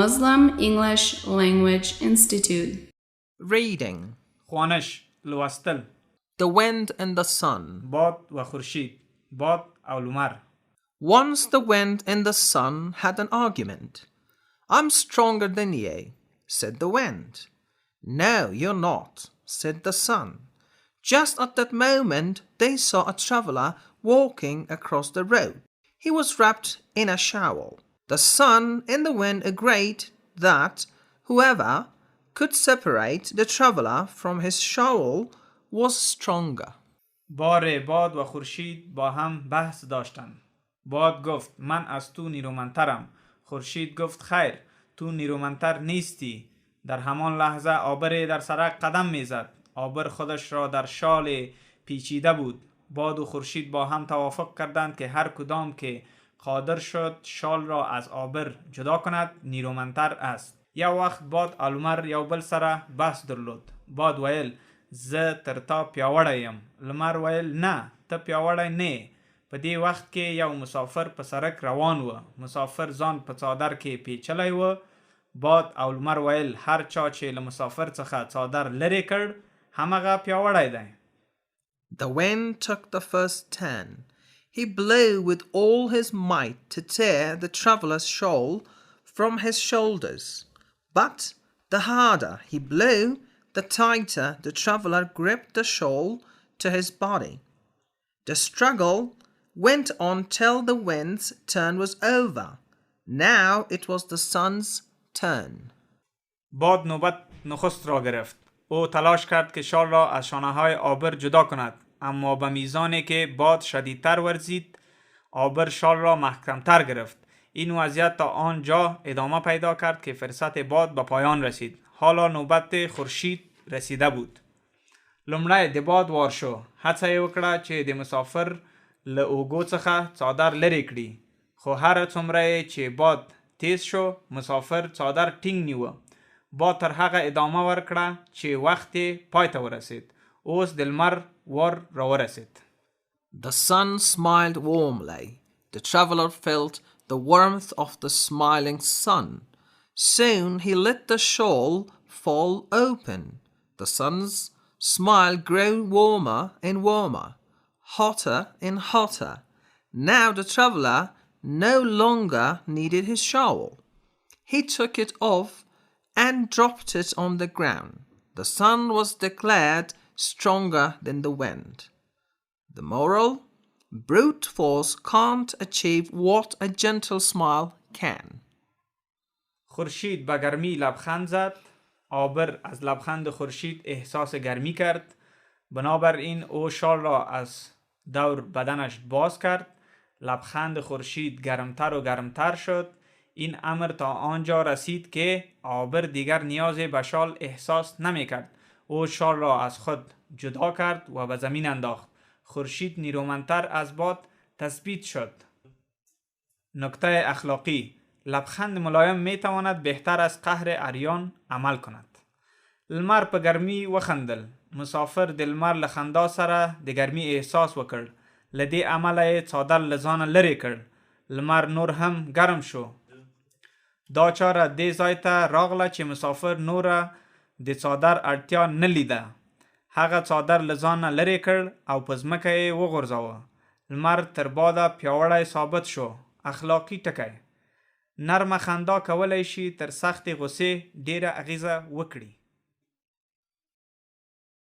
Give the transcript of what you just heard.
Muslim English Language Institute. Reading. خوانش لوستل. The wind and the sun. باد و خورشید. باد او لمر. Once the wind and the sun had an argument. I'm stronger than ye, said the wind. No, you're not, said the sun. Just at that moment they saw a traveler walking across the road. He was wrapped in a shawl. The sun and the wind agreed that whoever could separate the traveler from his shawl was stronger. باد و خورشید با هم بحث داشتند. باد گفت من از تو نیرومندترم. خورشید گفت خیر، تو نیرومندتر نیستی. در همان لحظه آبر در سرک قدم میزد. آبر خودش را در شال پیچیده بود. باد و خورشید با هم توافق کردند که هر کدام که قادر شد شال را از آبر جدا کند نیرومندتر است. یو وقت باد لمر یو بل سره بحث درلود. باد ویل زه تر تا پیاوړی یم. لمر ویل نه، ته پیاوړی نه. په دې وخت کې یو مسافر په سړک روان و. مسافر ځان په څادر کې پیچلی و. باد او لمر ویل هر چا چې له مسافر څخه څادر لرې کړ همغه پیاوړی دی. The wind took the first turn. He blew with all his might to tear the traveller's shawl from his shoulders. But the harder he blew, the tighter the traveller gripped the shawl to his body. The struggle went on till the wind's turn was over. Now it was the sun's turn. باد نوبت نخست را گرفت. او تلاش کرد که شال را از شانه‌های آبر جدا کند، اما به میزانی که باد شدیدتر ورزید آبر شال را محکمتر گرفت. این وضعیت تا آنجا ادامه پیدا کرد که فرصت باد به پایان رسید. حالا نوبت خورشید رسیده بود. لومړی د باد وار شو. هڅه یې وکړه چې د مسافر له اوږو څخه څادر لرې کړي، خو هر څومره چې باد تیز شو مسافر څادر ټینګ نیوه. باد تر هغه ادامه ورکړه چې وخت پای ته ورسید. اوس د لمر وار راورسید. The sun smiled warmly. The traveller felt the warmth of the smiling sun. Soon he let the shawl fall open. The sun's smile grew warmer and warmer, hotter and hotter. Now the traveller no longer needed his shawl. He took it off and dropped it on the ground. The sun was declared stronger than the wind. The moral: brute force can't achieve what a gentle smile can. خورشید به گرمی لبخند زد. آبر از لبخند خورشید احساس گرمی کرد. بنابراین او شال را از دور بدنش باز کرد. لبخند خورشید گرمتر و گرمتر شد. این امر تا آنجا رسید که آبر دیگر نیاز به شال احساس نمی کرد. او شال را از خود جدا کرد و به زمین انداخت. خورشید نیرومندتر از باد تثبیت شد. نکته اخلاقی: لبخند ملایم می تواند بهتر از قهر عریان عمل کند. لمر په گرمی وخندل. مسافر د لمر له خندا سره د گرمی احساس وکړ. له دې عمله یې څادر له ځانه لرې کړ. لمر نور هم ګرم شو. دا چاره دې ځای ته راغله چې مسافر نوره د څادر اړتیا نه لیده. هغه څادر له ځانه لرې کړ او په ځمکه یې وغورځاوه. لمر تر باده پیاوړی ثابت شو. اخلاقی ټکی: نرمه خندا کولی شي تر سختې غوسې ډیره اغیزه وکړي.